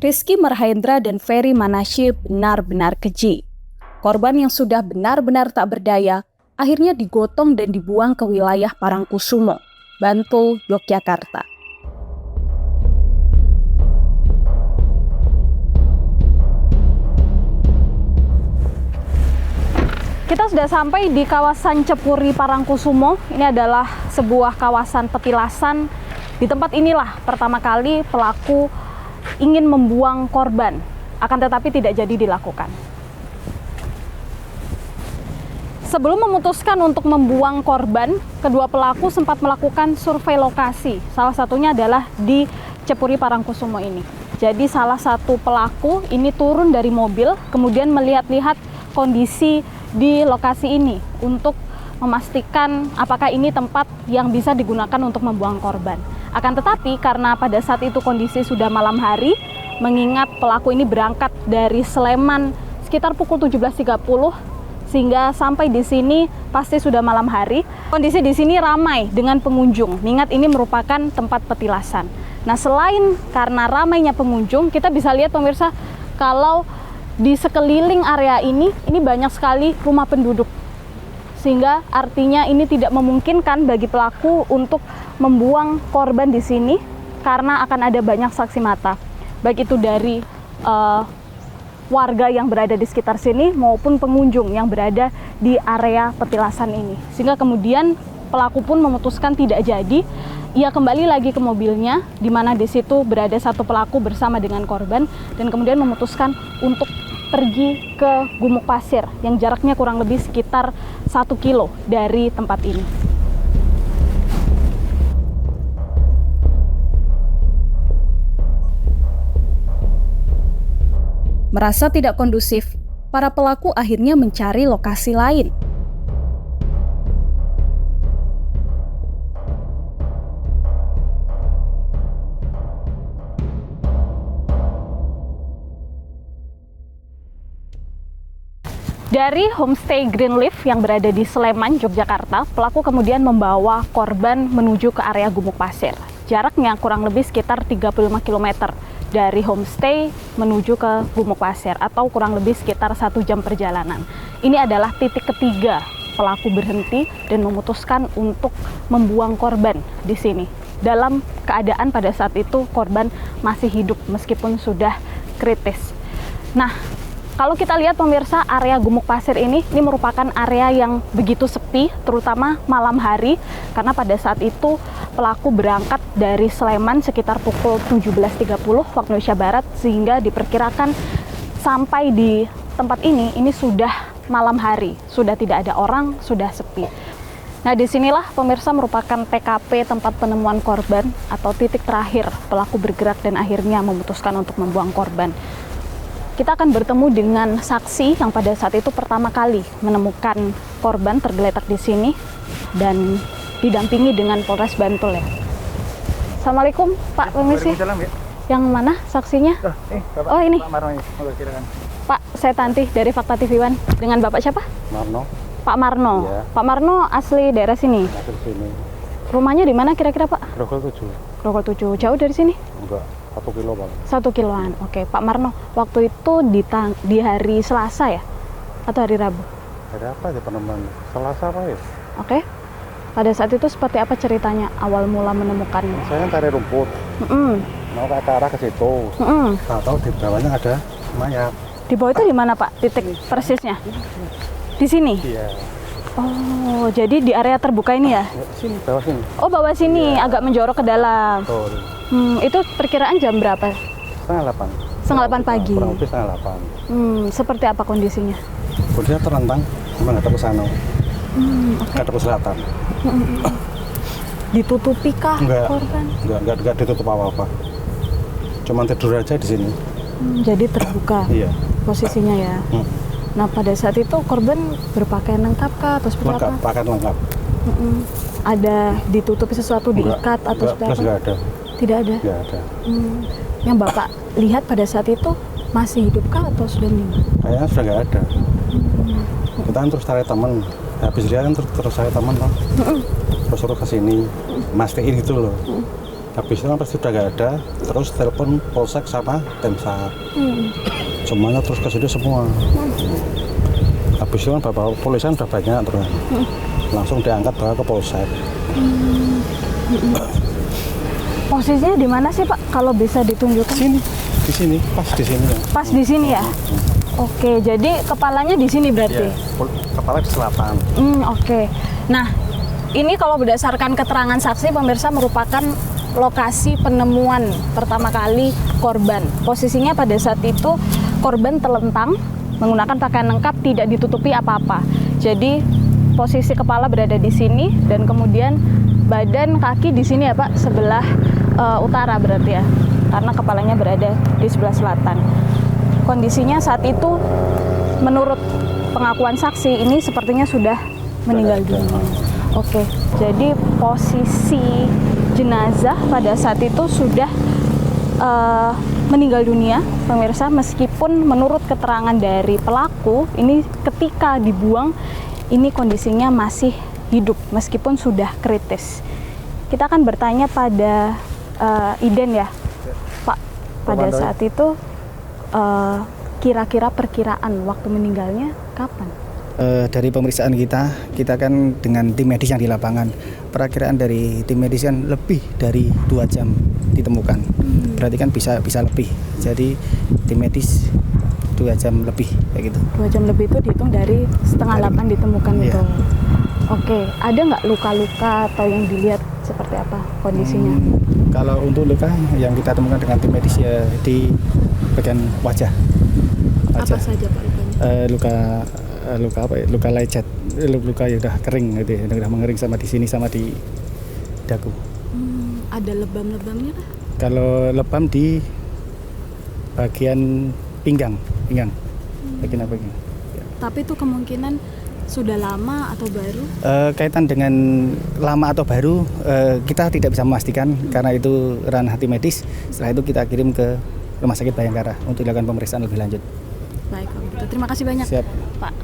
Rizky Marhendra dan Ferry Manasye benar-benar keji. Korban yang sudah benar-benar tak berdaya akhirnya digotong dan dibuang ke wilayah Parangkusumo, Bantul, Yogyakarta. Kita sudah sampai di kawasan Cepuri Parangkusumo. Ini adalah sebuah kawasan petilasan. Di tempat inilah pertama kali pelaku ingin membuang korban, akan tetapi tidak jadi dilakukan. Sebelum memutuskan untuk membuang korban, kedua pelaku sempat melakukan survei lokasi. Salah satunya adalah di Cepuri Parangkusumo ini. Jadi salah satu pelaku ini turun dari mobil, kemudian melihat-lihat kondisi di lokasi ini untuk memastikan apakah ini tempat yang bisa digunakan untuk membuang korban. Akan tetapi karena pada saat itu kondisi sudah malam hari, mengingat pelaku ini berangkat dari Sleman sekitar pukul 17.30, sehingga sampai di sini pasti sudah malam hari. Kondisi di sini ramai dengan pengunjung. Mengingat ini merupakan tempat petilasan. Nah, selain karena ramainya pengunjung, kita bisa lihat pemirsa kalau di sekeliling area ini banyak sekali rumah penduduk. Sehingga artinya ini tidak memungkinkan bagi pelaku untuk membuang korban di sini karena akan ada banyak saksi mata. Baik itu dari warga yang berada di sekitar sini maupun pengunjung yang berada di area petilasan ini. Sehingga kemudian pelaku pun memutuskan tidak jadi. Ia kembali lagi ke mobilnya, di mana di situ berada satu pelaku bersama dengan korban, dan kemudian memutuskan untuk pergi ke Gumuk Pasir yang jaraknya kurang lebih sekitar 1 kilo dari tempat ini. Merasa tidak kondusif, para pelaku akhirnya mencari lokasi lain. Dari homestay Greenleaf yang berada di Sleman, Yogyakarta, pelaku kemudian membawa korban menuju ke area Gumuk Pasir. Jaraknya kurang lebih sekitar 35 km dari homestay menuju ke Gumuk Pasir, atau kurang lebih sekitar 1 jam perjalanan. Ini adalah titik ketiga pelaku berhenti dan memutuskan untuk membuang korban di sini. Dalam keadaan pada saat itu korban masih hidup meskipun sudah kritis. Nah, kalau kita lihat pemirsa, area Gumuk Pasir ini merupakan area yang begitu sepi, terutama malam hari, karena pada saat itu pelaku berangkat dari Sleman sekitar pukul 17.30 waktu Indonesia Barat, sehingga diperkirakan sampai di tempat ini sudah malam hari, sudah tidak ada orang, sudah sepi. Nah, disinilah pemirsa merupakan TKP tempat penemuan korban atau titik terakhir pelaku bergerak dan akhirnya memutuskan untuk membuang korban. Kita akan bertemu dengan saksi yang pada saat itu pertama kali menemukan korban tergeletak di sini dan didampingi dengan Polres Bantul ya. Assalamualaikum Pak, permisi. Yang mana saksinya? Oh ini. Pak Marno, Pak, saya Tanti dari Fakta TV One. Dengan Bapak siapa? Marno. Pak Marno. Ya. Pak Marno asli daerah sini. Asli sini. Rumahnya di mana kira-kira Pak? Grogol 7. Grogol 7. Jauh dari sini? Enggak. 1 kilo Bang. 1 kiloan. Oke, Pak Marno, waktu itu di hari Selasa ya? Atau hari Rabu? Hari apa ya penemuan? Selasa apa ya? Oke. Pada saat itu seperti apa ceritanya awal mula menemukannya? Saya kan cari rumput. Mau ke arah ke situ. Tahu di bawahnya ada mayat. Di bawah itu di mana Pak? Titik persisnya? Di sini? Iya. Oh, jadi di area terbuka ini ya? Sini, bawah sini. Oh, bawah sini, iya. Agak menjorok ke dalam. Betul. Itu perkiraan jam berapa? Setengah 8. Setengah 8 pagi? Kurang lebih setengah 8. Seperti apa kondisinya? Kondisinya terlentang, memang nggak ada ke sana. Nggak ada ke selatan. Ditutupi kah korban? Enggak ditutup apa-apa. Cuma tidur aja di sini. Jadi terbuka? Iya. Posisinya ya? Nah, pada saat itu korban berpakaian lengkap kah atau seperti apa? Pakaian lengkap. Ada ditutupi sesuatu, diikat atau seperti apa? Enggak ada. Tidak ada? Enggak ada. Yang Bapak lihat pada saat itu masih hidup kah atau sudah meninggal? Kayaknya sudah enggak ada. Kita kan terus cari teman. Habis dia kan terus cari teman kan. Terus suruh ke sini. Mastiin gitu loh. Habis itu kan pasti udah nggak ada, terus telepon polsek sama Temsat. Semuanya terus ke situ semua. Habis itu kan bapak polisian udah banyak terus. Langsung diangkat bawa ke polsek. Posisinya di mana sih Pak? Kalau bisa ditunjukkan? Di sini, pas di sini ya. Pas di sini ya? Oke, jadi kepalanya di sini berarti? Iya, kepala di selatan. Oke. Nah, ini kalau berdasarkan keterangan saksi, pemirsa, merupakan lokasi penemuan pertama kali korban. Posisinya pada saat itu korban telentang, menggunakan pakaian lengkap, tidak ditutupi apa-apa. Jadi posisi kepala berada di sini dan kemudian badan, kaki di sini ya Pak, sebelah utara berarti ya, karena kepalanya berada di sebelah selatan. Kondisinya saat itu menurut pengakuan saksi ini sepertinya sudah meninggal dunia. Oke, jadi posisi jenazah pada saat itu sudah meninggal dunia, pemirsa, meskipun menurut keterangan dari pelaku ini ketika dibuang ini kondisinya masih hidup meskipun sudah kritis. Kita akan bertanya pada Iden ya, Pak, pada saat itu kira-kira perkiraan waktu meninggalnya kapan? Dari pemeriksaan kita kan dengan tim medis yang di lapangan, perakiraan dari tim medis kan lebih dari 2 jam ditemukan. Berarti kan bisa lebih. Jadi tim medis 2 jam lebih kayak gitu. 2 jam lebih itu dihitung dari setengah 8 ditemukan iya. itu. Oke, ada nggak luka-luka atau yang dilihat seperti apa kondisinya? Kalau untuk luka yang kita temukan dengan tim medis ya di bagian wajah. Apa saja Pak lukanya? Luka apa ya? Luka lecet, luka yang udah kering gitu ya, udah mengering sama di sini sama di dagu. Ada lebam-lebamnya kah? Kalau lebam di bagian pinggang. Bagian apa ini? Tapi itu kemungkinan sudah lama atau baru? Kaitan dengan lama atau baru kita tidak bisa memastikan karena itu ranah tim medis. Setelah itu kita kirim ke Rumah Sakit Bayangkara untuk dilakukan pemeriksaan lebih lanjut. Baik, kalau begitu. Terima kasih banyak, Siap. Pak.